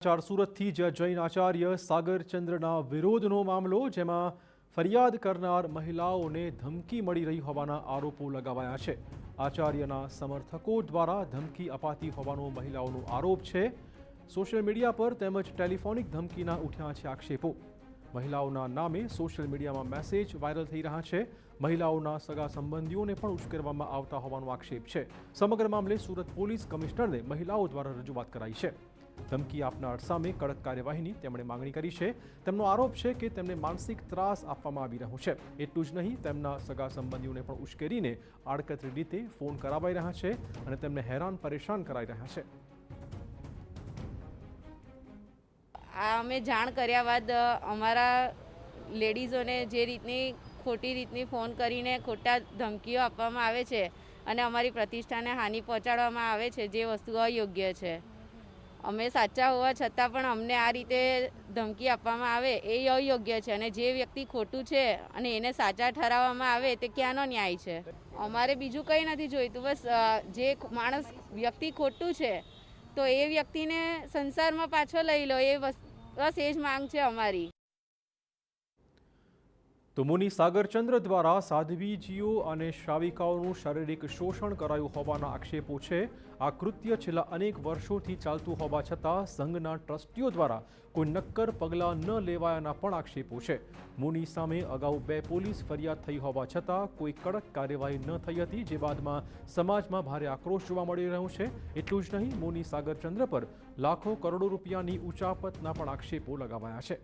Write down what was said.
સુરતથી જૈન આચાર્ય સાગરચંદ્રના વિરોધનો મામલો, જેમાં ફરિયાદ કરનાર મહિલાઓને ધમકી મળી રહી હોવાના આરોપો લગાવાયા છે। આચાર્યના સમર્થકો દ્વારા ધમકી અપાતી હોવાનો મહિલાઓનો આરોપ છે। સોશિયલ મીડિયા પર તેમજ ટેલિફોનિક ધમકીના ઉઠ્યા છે આક્ષેપો। મહિલાઓના નામે સોશિયલ મીડિયામાં મેસેજ વાયરલ થઈ રહ્યા છે। મહિલાઓના સગા સંબંધીઓને પણ ઉશ્કેરવામાં આવતા હોવાનો આક્ષેપ છે। સમગ્ર મામલે સુરત પોલીસ કમિશનરને મહિલાઓ દ્વારા રજૂઆત કરાઈ છે। ધમકી આપનાર સામે કડક કાર્યવાહીની તેમણે માંગણી કરી છે। તેમનો આરોપ છે કે તેમને માનસિક ત્રાસ આપવામાં આવી રહ્યો છે। એટલું જ નહીં, તેમના સગા સંબંધીઓને પણ ઉશ્કેરીને આડકતરી રીતે ફોન કરાવાઈ રહ્યા છે અને તેમને હેરાન પરેશાન કરાઈ રહ્યા છે। અમે જાણ કર્યા બાદ અમારા લેડીઝોને જે રીતની ખોટી રીતની ફોન કરીને ખોટા ધમકીઓ આપવામાં આવે છે અને અમારી પ્રતિષ્ઠાને હાનિ પહોંચાડવામાં આવે છે, જે વસ્તુ અયોગ્ય છે। અમે સાચા હોવા છતાં પણ અમને આ રીતે ધમકી આપવામાં આવે એ અયોગ્ય છે અને જે વ્યક્તિ ખોટું છે અને એને સાચા ઠરાવવામાં આવે તે ક્યાંનો ન્યાય છે। અમારે બીજું કંઈ નથી જોઈતું, બસ જે માણસ વ્યક્તિ ખોટું છે તો એ વ્યક્તિને સંસારમાં પાછો લઈ લો, બસ એ જ માંગ છે અમારી। તો મુનિ સાગરચંદ્ર દ્વારા સાધ્વીજીઓ અને શ્રાવિકાઓનું શારીરિક શોષણ કરાયું હોવાના આક્ષેપો છે। આ કૃત્ય છેલ્લા અનેક વર્ષોથી ચાલતું હોવા છતાં સંઘના ટ્રસ્ટીઓ દ્વારા કોઈ નક્કર પગલાં ન લેવાયાના પણ આક્ષેપો છે। મુનિ સામે અગાઉ 2 પોલીસ ફરિયાદ થઈ હોવા છતાં કોઈ કડક કાર્યવાહી ન થઈ હતી, જે બાદમાં સમાજમાં ભારે આક્રોશ જોવા મળી રહ્યો છે। એટલું જ નહીં, મુનિ સાગરચંદ્ર પર લાખો કરોડો રૂપિયાની ઉચાપતના પણ આક્ષેપો લગાવાયા છે।